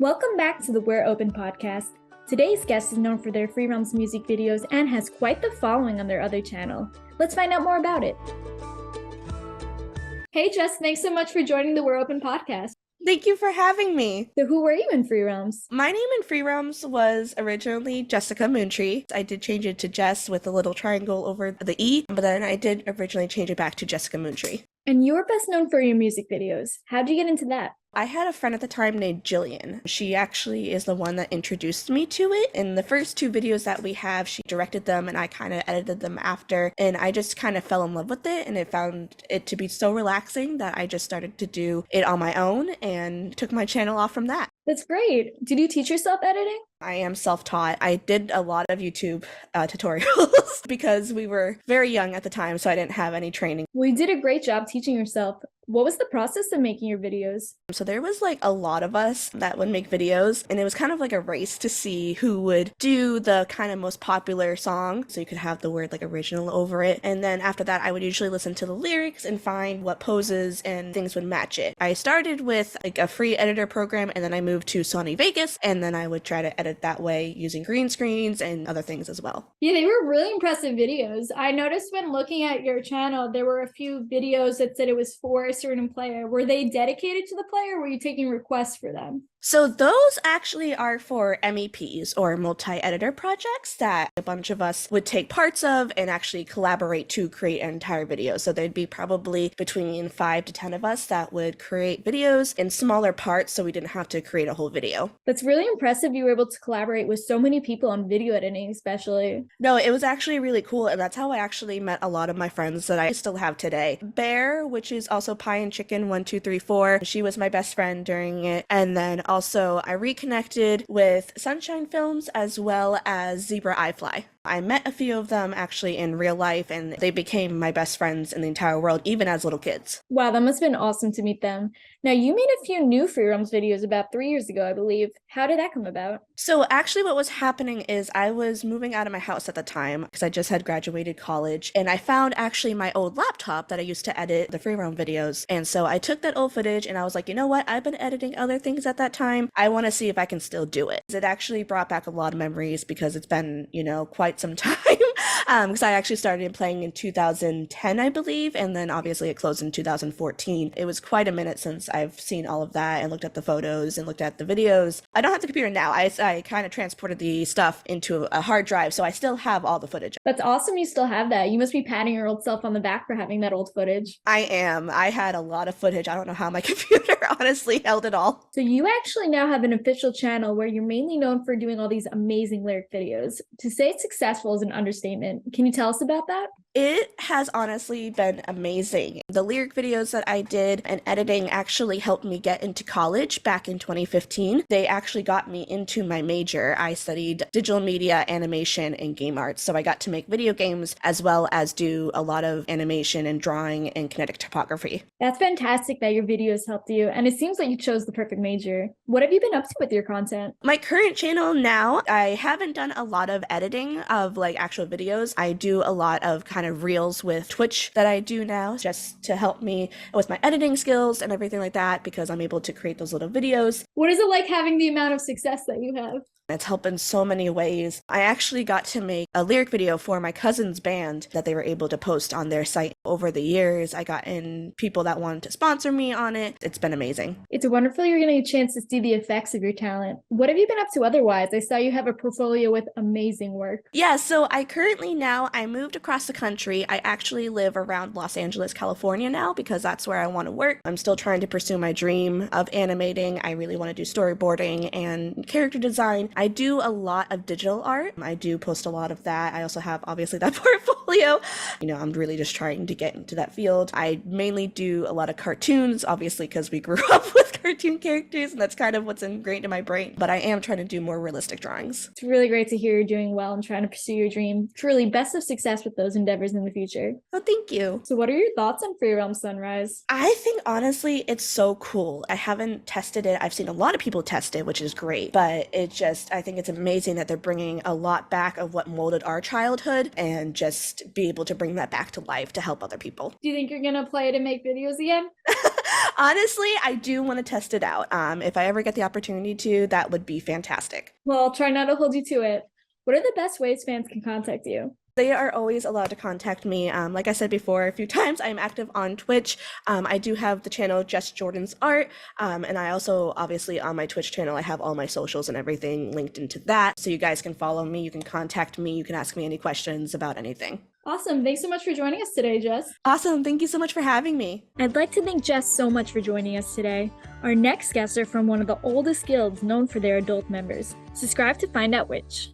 Welcome back to the We're Open podcast. Today's guest is known for their free roams music videos and has quite the following on their other channel. Let's find out more about it. Hey Jess, thanks so much for joining the We're Open podcast. Thank you for having me. So who were you in free roams? My name in free roams was originally Jessica Moontree. I did change it to Jess with a little triangle over the E, but then I did originally change it back to Jessica Moontree. And you were best known for your music videos. How'd you get into that? I had a friend at the time named Jillian. She actually is the one that introduced me to it. In the first two videos that we have, she directed them and I kind of edited them after. And I just kind of fell in love with it and I found it to be so relaxing that I just started to do it on my own and took my channel off from that. That's great. Did you teach yourself editing? I am self-taught. I did a lot of YouTube tutorials because we were very young at the time, so I didn't have any training. Well, you did a great job teaching yourself. What was the process of making your videos? So there was like a lot of us that would make videos, and it was kind of like a race to see who would do the kind of most popular song, so you could have the word like original over it. And then after that, I would usually listen to the lyrics and find what poses and things would match it. I started with like a free editor program, and then I moved to Sony Vegas, and then I would try to edit that way using green screens and other things as well. Yeah, they were really impressive videos. I noticed when looking at your channel, there were a few videos that said it was for a certain player. Were they dedicated to the player or were you taking requests for them? So those actually are for MEPs or multi-editor projects that a bunch of us would take parts of and actually collaborate to create an entire video. So there'd be probably between 5 to 10 of us that would create videos in smaller parts so we didn't have to create a whole video. That's really impressive you were able to collaborate with so many people on video editing especially. No, it was actually really cool, and that's how I actually met a lot of my friends that I still have today. Bear, which is also Pie and Chicken 1234, she was my best friend during it, and then also I reconnected with Sunshine Films as well as Zebra iFly. I met a few of them actually in real life and they became my best friends in the entire world, even as little kids. Wow, that must have been awesome to meet them. Now, you made a few new free roams videos about 3 years ago, I believe. How did that come about? So actually what was happening is I was moving out of my house at the time because I just had graduated college, and I found actually my old laptop that I used to edit the free roam videos. And so I took that old footage and I was like, you know what? I've been editing other things at that time. I want to see if I can still do it. It actually brought back a lot of memories because it's been, quite some time. Because I actually started playing in 2010, I believe, and then obviously it closed in 2014. It was quite a minute since I've seen all of that and looked at the photos and looked at the videos. I don't have the computer now. I kind of transported the stuff into a hard drive, so I still have all the footage. That's awesome you still have that. You must be patting your old self on the back for having that old footage. I am. I had a lot of footage. I don't know how my computer honestly held it all. So you actually now have an official channel where you're mainly known for doing all these amazing lyric videos. To say it's successful is an understatement. Can you tell us about that? It has honestly been amazing. The lyric videos that I did and editing actually helped me get into college back in 2015. They actually got me into my major. I studied digital media, animation, and game arts. So I got to make video games as well as do a lot of animation and drawing and kinetic topography. That's fantastic that your videos helped you, and it seems like you chose the perfect major. What have you been up to with your content? My current channel now, I haven't done a lot of editing of like actual videos. I do a lot of kind of reels with Twitch that I do now just to help me with my editing skills and everything like that because I'm able to create those little videos. What is it like having the amount of success that you have? It's helped in so many ways. I actually got to make a lyric video for my cousin's band that they were able to post on their site over the years. I got in people that wanted to sponsor me on it. It's been amazing. It's wonderful you're getting a chance to see the effects of your talent. What have you been up to otherwise? I saw you have a portfolio with amazing work. Yeah, so I moved across the country. I actually live around Los Angeles, California now because that's where I want to work. I'm still trying to pursue my dream of animating. I really want to do storyboarding and character design. I do a lot of digital art. I do post a lot of that. I also have obviously that portfolio. I'm really just trying to get into that field. I mainly do a lot of cartoons, obviously because we grew up with cartoon characters and that's kind of what's ingrained in my brain. But I am trying to do more realistic drawings. It's really great to hear you're doing well and trying to pursue your dream. Truly, best of success with those endeavors in the future. Oh, thank you. So what are your thoughts on Free Realm Sunrise? I think honestly, it's so cool. I haven't tested it. I've seen a lot of people test it, which is great, but it just I think it's amazing that they're bringing a lot back of what molded our childhood and just be able to bring that back to life to help other people. Do you think you're gonna play it and make videos again? Honestly, I do want to test it out. If I ever get the opportunity to, that would be fantastic. Well, I'll try not to hold you to it. What are the best ways fans can contact you? They are always allowed to contact me. Like I said before a few times, I'm active on Twitch. I do have the channel Just Jordan's Art, and I also, obviously, on my Twitch channel, I have all my socials and everything linked into that. So you guys can follow me, you can contact me, you can ask me any questions about anything. Awesome. Thanks so much for joining us today, Jess. Awesome. Thank you so much for having me. I'd like to thank Jess so much for joining us today. Our next guests are from one of the oldest guilds known for their adult members. Subscribe to find out which.